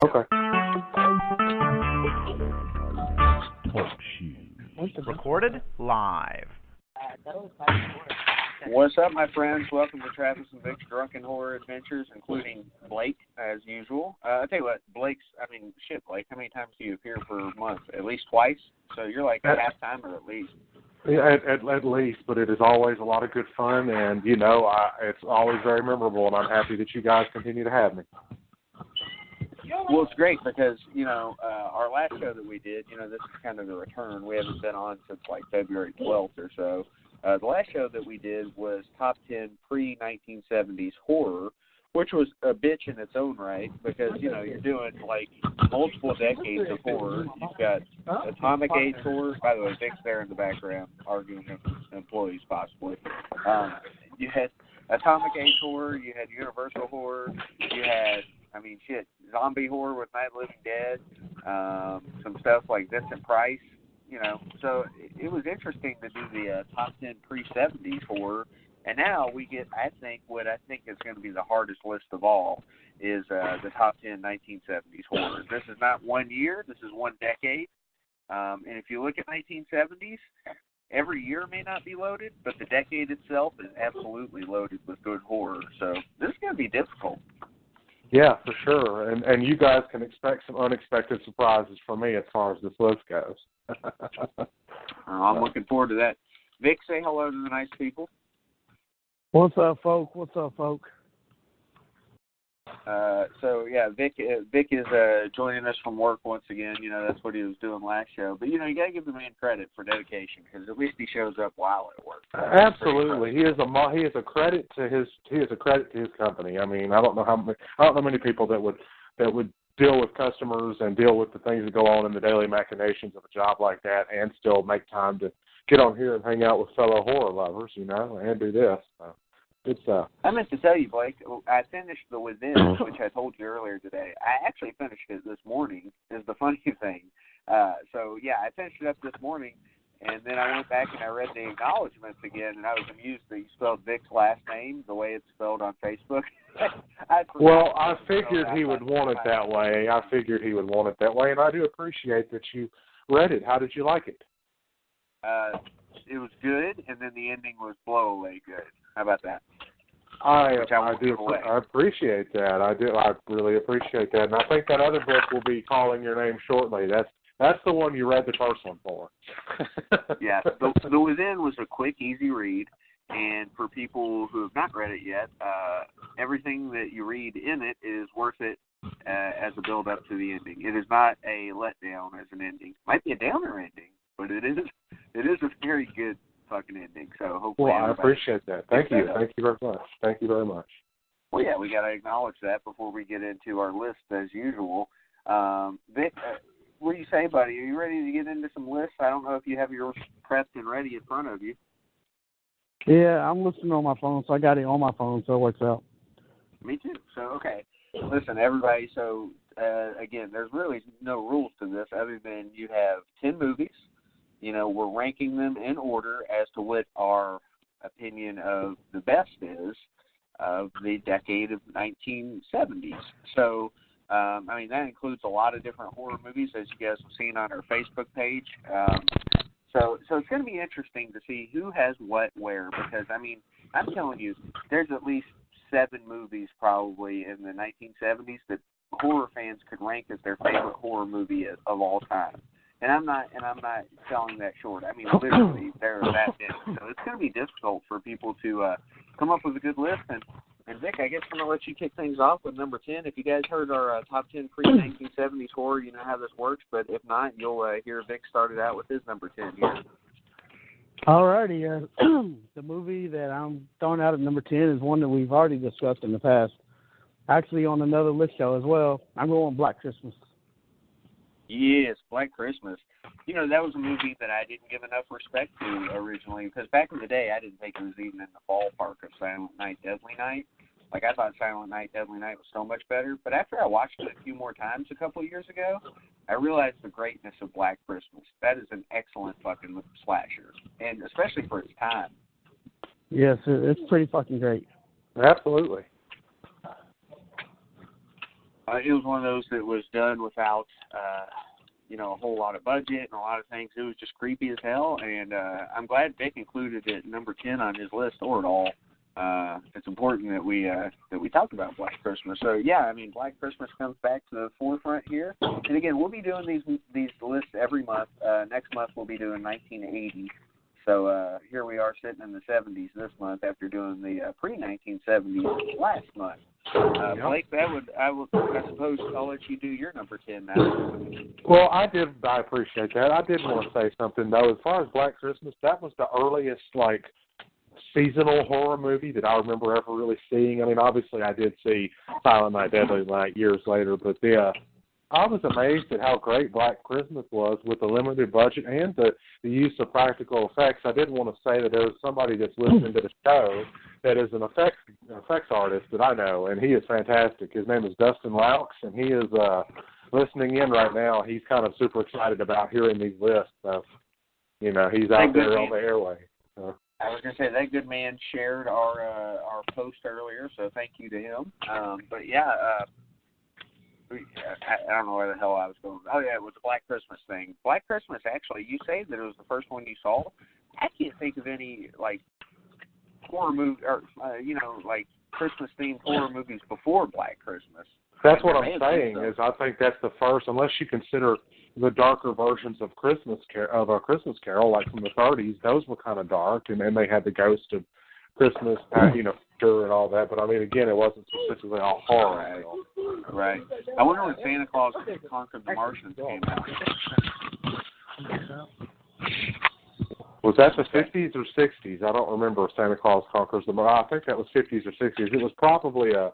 Okay. Recorded live. What's up, my friends? Welcome to Travis and Vic's Drunken Horror Adventures, including Blake, as usual. I'll tell you what, Blake, how many times do you appear per month? At least twice? So you're like a half-timer at least. Yeah, at least, but it is always a lot of good fun, and, it's always very memorable, and I'm happy that you guys continue to have me. Well, it's great because, our last show that we did, this is kind of the return. We haven't been on since, like, February 12th or so. The last show that we did was Top 10 Pre-1970s Horror, which was a bitch in its own right because, you're doing, like, multiple decades of horror. You've got Atomic Age horror. By the way, Vic's there in the background arguing with employees, possibly. You had Atomic Age horror. You had Universal horror. You had, zombie horror with Night of the Living Dead. Some stuff like Vincent Price. So it was interesting to do the top 10 pre-70s horror. And now we get, what I think is going to be the hardest list of all is the top 10 1970s horror. This is not 1 year. This is 1 decade. And if you look at 1970s, every year may not be loaded, but the decade itself is absolutely loaded with good horror. So this is going to be difficult. Yeah, for sure. And you guys can expect some unexpected surprises from me as far as this list goes. I'm looking forward to that. Vic, say hello to the nice people. What's up, folk? Vic is joining us from work once again. That's what he was doing last show. But, you got to give the man credit for dedication because at least he shows up while at work. Absolutely. He is a credit to his company. I don't know many people that would deal with customers and deal with the things that go on in the daily machinations of a job like that and still make time to get on here and hang out with fellow horror lovers, and do this. So, good stuff. I meant to tell you, Blake, I finished the Within, which I told you earlier today. I actually finished it this morning, is the funny thing. I finished it up this morning, and then I went back and I read the acknowledgments again, and I was amused that you spelled Vic's last name the way it's spelled on Facebook. I figured he would want it that way. And I do appreciate that you read it. How did you like it? It was good, and then the ending was blow away good. How about that? I appreciate that. I really appreciate that. And I think that other book will be calling your name shortly. That's the one you read the first one for. Yeah, the Within was a quick, easy read. And for people who have not read it yet, everything that you read in it is worth it as a build-up to the ending. It is not a letdown as an ending. Might be a downer ending, but it is a very good fucking ending. So hopefully, I appreciate that. Thank you. Thank you very much. Well, yeah, we got to acknowledge that before we get into our list as usual. Vic, what do you say, buddy? Are you ready to get into some lists? I don't know if you have yours prepped and ready in front of you. Yeah, I'm listening on my phone, so I got it on my phone, so it works out. Me too. So, okay. Listen, everybody, so, again, there's really no rules to this other than you have 10 movies. We're ranking them in order as to what our opinion of the best is of the decade of 1970s. So, that includes a lot of different horror movies, as you guys have seen on our Facebook page. So it's going to be interesting to see who has what where because, I'm telling you, there's at least 7 movies probably in the 1970s that horror fans could rank as their favorite horror movie of all time. And I'm not selling that short. Literally, they're that many. So it's going to be difficult for people to come up with a good list. And Vic, I guess I'm going to let you kick things off with number 10. If you guys heard our top 10 pre-1970s horror, you know how this works. But if not, you'll hear Vic started out with his number 10 here. All righty. The movie that I'm throwing out at number 10 is one that we've already discussed in the past. Actually, on another list show as well. I'm going Black Christmas. Yes, Black Christmas. That was a movie that I didn't give enough respect to originally because back in the day, I didn't think it was even in the ballpark of Silent Night, Deadly Night. Like, I thought Silent Night, Deadly Night was so much better. But after I watched it a few more times a couple of years ago, I realized the greatness of Black Christmas. That is an excellent fucking slasher, and especially for its time. Yes, it's pretty fucking great. Absolutely. It was one of those that was done without, a whole lot of budget and a lot of things. It was just creepy as hell, and I'm glad Vic included it number 10 on his list, or at all. It's important that we talk about Black Christmas. So yeah, I mean, Black Christmas comes back to the forefront here. And again, we'll be doing these lists every month. Next month we'll be doing 1980. So here we are sitting in the 70s this month after doing the pre-1970s last month. Blake, I suppose I'll let you do your number 10 now. Well, I appreciate that. I did want to say something though. As far as Black Christmas, that was the earliest seasonal horror movie that I remember ever really seeing. I mean, obviously I did see Silent Night, Deadly Night years later, but I was amazed at how great Black Christmas was with the limited budget and the use of practical effects. I did want to say that there's somebody that's listening to the show that is an effects artist that I know, and he is fantastic. His name is Dustin Laux, and he is listening in right now. He's kind of super excited about hearing these lists. So, he's out there on the airway. So. I was going to say, that good man shared our post earlier, so thank you to him. But yeah, I don't know where the hell I was going. Oh yeah, it was the Black Christmas thing. Black Christmas, actually, you say that it was the first one you saw. I can't think of any horror movie or Christmas themed horror movies before Black Christmas. That's what I'm saying. Is I think that's the first, unless you consider the darker versions of Christmas Carol, like from the 30s. Those were kind of dark, and then they had the ghost of Christmas, and all that. But I mean, again, it wasn't specifically all horror. Right. I wonder when Santa Claus Conquered the Martians came out. Was that the 50s or 60s? I don't remember if Santa Claus Conquers the Martians. I think that was 50s or 60s. It was probably a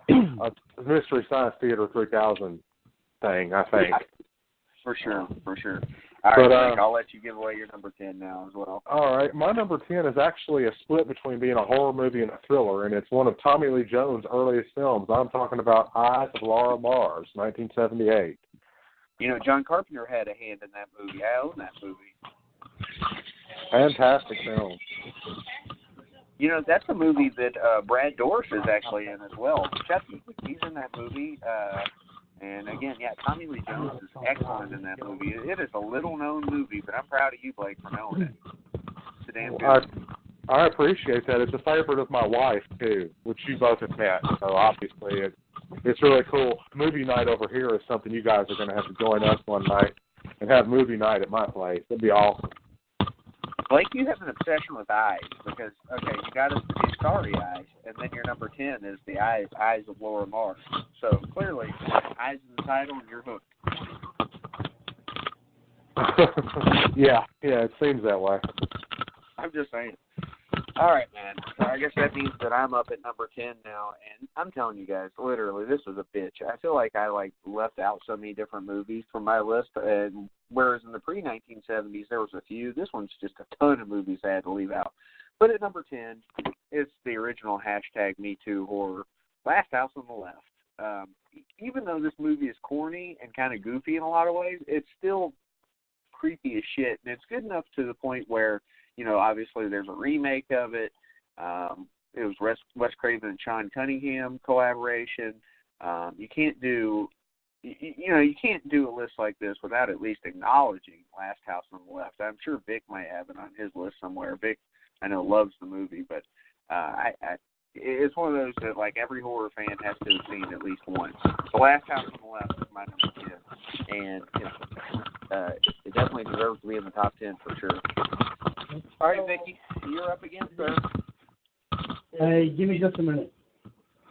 Mystery Science Theater 3000 thing, I think. For sure. All right, Mike, I'll let you give away your number 10 now as well. All right, my number 10 is actually a split between being a horror movie and a thriller, and it's one of Tommy Lee Jones' earliest films. I'm talking about Eyes of Laura Mars, 1978. John Carpenter had a hand in that movie. I own that movie. Fantastic film. That's a movie that Brad Dorff is actually in as well. Chucky, he's in that movie. And again, yeah, Tommy Lee Jones is excellent in that movie. It is a little-known movie, but I'm proud of you, Blake, for knowing it. It's a damn good. I appreciate that. It's a favorite of my wife, too, which you both have met. So obviously it's really cool. Movie night over here is something you guys are going to have to join us one night and have movie night at my place. It'd be awesome. Blake, you have an obsession with eyes because, you got us to do Starry Eyes, and then your number 10 is the Eyes of Laura Mars. So clearly, eyes in the title, and you're hooked. Yeah, it seems that way. I'm just saying. All right, man. So I guess that means that I'm up at number 10 now, and I'm telling you guys, literally, this was a bitch. I feel like I left out so many different movies from my list, and whereas in the pre-1970s there was a few, this one's just a ton of movies I had to leave out. But at number 10, it's the original #MeToo horror, Last House on the Left. Even though this movie is corny and kind of goofy in a lot of ways, it's still creepy as shit, and it's good enough to the point where, obviously there's a remake of it. It was Wes Craven and Sean Cunningham collaboration. You can't do a list like this without at least acknowledging Last House on the Left. I'm sure Vic might have it on his list somewhere. Vic, I know, loves the movie, but it's one of those that every horror fan has to have seen at least once. The Last House on the Left is my number 10, and it definitely deserves to be in the top 10 for sure. All right, Vicky, you're up again, sir. Hey, give me just a minute.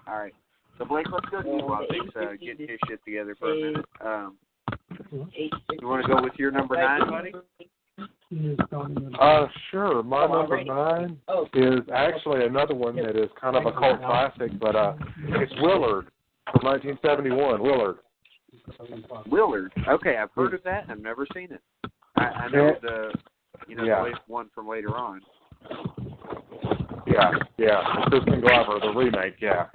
All right. So, Blake, let's go to while Vic's getting his shit together for a minute. You want to go with your number 9, buddy? Sure. My number 9 is actually another one that is kind of a cult classic, but it's Willard from 1971. Willard. Okay, I've heard of that. I've never seen it. I know the one from later on. Yeah. Kristen Glover, the remake. Yeah.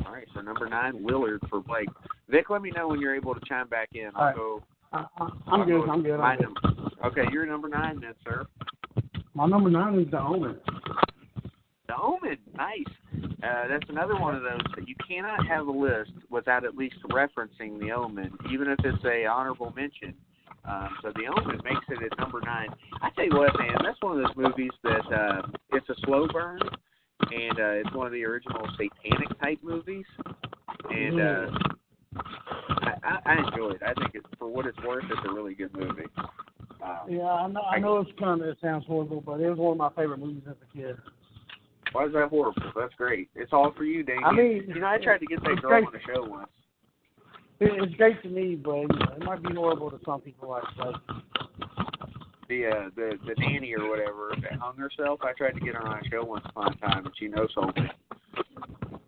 All right, so number 9, Willard for Blake. Vic, let me know when you're able to chime back in. I'll go. I'm good. Okay, you're number 9 then, sir. My number 9 is The Omen. The Omen, nice. That's another one of those that you cannot have a list without at least referencing The Omen, even if it's a honorable mention. So The Omen makes it at number 9. I tell you what, man, that's one of those movies that it's a slow burn, and it's one of the original satanic type movies, and I enjoy it. I think for what it's worth, it's a really good movie. Yeah, I know it sounds horrible, but it was one of my favorite movies as a kid. Why is that horrible? That's great. It's all for you, Damien. I mean, I tried to get that girl on the show once. It's great to me, but it might be horrible to some people. Like the nanny or whatever that hung herself. I tried to get her on a show once upon a time, and she no-sold me.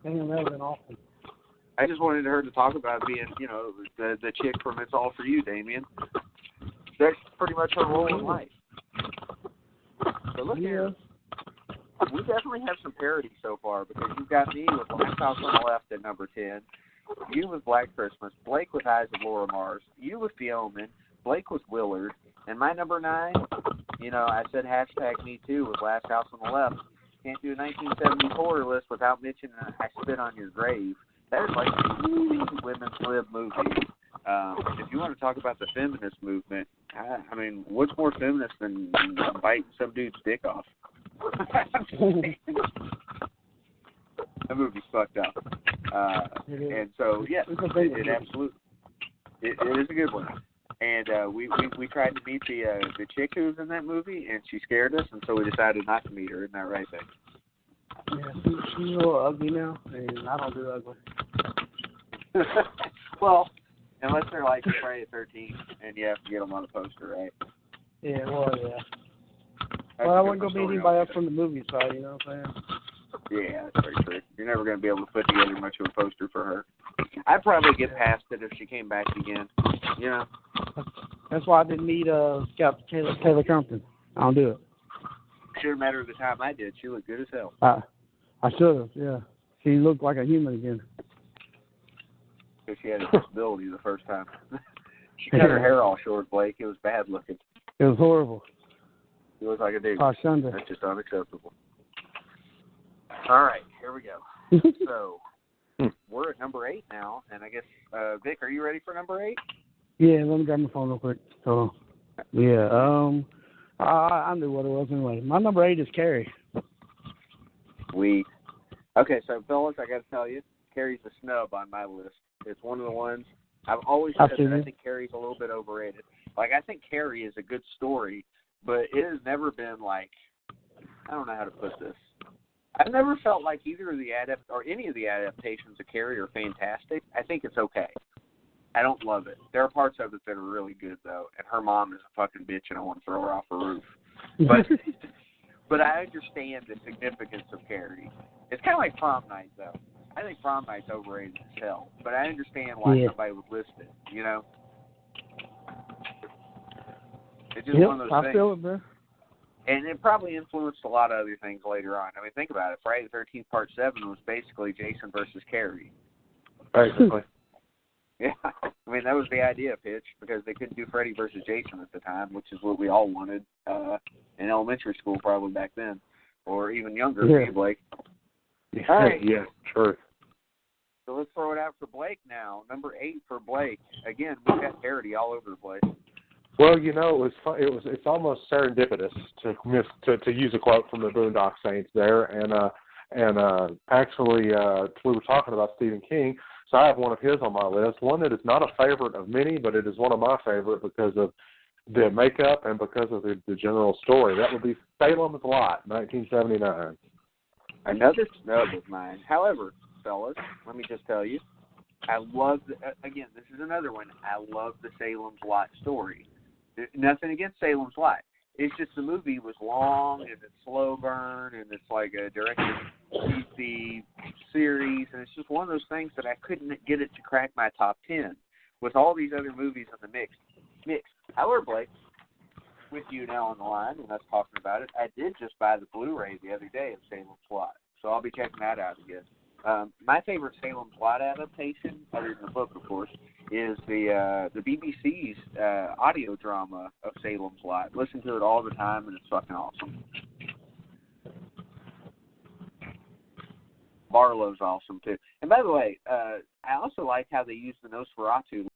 Damn, that would have been awesome. I just wanted her to talk about being, the chick from It's All For You, Damien. That's pretty much her role in life. So look here. We definitely have some parity so far, because you've got me with Last House on the Left at number 10, you with Black Christmas, Blake with Eyes of Laura Mars, you with The Omen, Blake with Willard, and my number 9, I said hashtag me too with Last House on the Left. Can't do a 1970s horror list without mentioning I Spit on Your Grave. That is like a women's lib movie. If you want to talk about the feminist movement, I mean, what's more feminist than biting some dude's dick off? That movie's fucked up. And so, yeah, it absolutely. It is a good one. And we tried to meet the chick who was in that movie, and she scared us, and so we decided not to meet her. Isn't that right, Vic? Yeah, she's a little ugly now, and I don't do ugly. Well, unless they're like Friday the 13th, and you have to get them on a poster, right? Yeah, well, yeah. Well, I wouldn't go meet anybody else from the movie side, you know what I'm saying? Yeah, that's very true. You're never going to be able to put together much of a poster for her. I'd probably get past it if she came back again, That's why I didn't meet Scout Taylor Compton. I don't do it. Should have met her the time I did. She looked good as hell. I should have, yeah. She looked like a human again. Because she had a disability the first time. She cut her hair all short, Blake. It was bad looking. It was horrible. She looked like a dude. Shunda. That's just unacceptable. All right, here we go. So, we're at number 8 now, and I guess, Vic, are you ready for number 8? Yeah, let me grab my phone real quick. Hold on. Yeah, I knew what it was anyway. My number 8 is Carrie. Sweet. Okay, so, fellas, I got to tell you, Carrie's a snub on my list. It's one of the ones, I've always said that I think Carrie's a little bit overrated. Like, I think Carrie is a good story, but it has never been like, I don't know how to put this. I've never felt like either of the any of the adaptations of Carrie are fantastic. I think it's okay. I don't love it. There are parts of it that are really good, though, and her mom is a fucking bitch, and I want to throw her off a roof. But I understand the significance of Carrie. It's kind of like Prom Night, though. I think Prom Night's overrated as hell, but I understand why somebody would list it, It's just one of those things. I feel it, bro. And it probably influenced a lot of other things later on. I mean, think about it. Friday the 13th Part 7 was basically Jason versus Carrie. Basically. Yeah. I mean, that was the idea pitch, because they couldn't do Freddy versus Jason at the time, which is what we all wanted in elementary school probably back then, or even younger, for you, Blake. All right. Yeah, true. So let's throw it out for Blake now. Number 8 for Blake. Again, we've got parody all over the place. Well, it's almost serendipitous to use a quote from the Boondock Saints there, and actually we were talking about Stephen King, so I have one of his on my list. One that is not a favorite of many, but it is one of my favorite because of the makeup and because of the general story. That would be Salem's Lot, 1979. Another snub of mine. However, fellas, let me just tell you, I love again, this is another one. I love the Salem's Lot story. Nothing against Salem's Lot. It's just the movie was long and it's slow burn and it's like a direct-to-TV series, and it's just one of those things that I couldn't get it to crack my top 10 with all these other movies in the mix. However, Blake, with you now on the line and us talking about it, I did just buy the Blu-ray the other day of Salem's Lot, so I'll be checking that out again. My favorite Salem's Lot adaptation, other than the book, of course, is the BBC's audio drama of Salem's Lot. Listen to it all the time, and it's fucking awesome. Barlow's awesome too. And by the way, I also like how they use the Nosferatu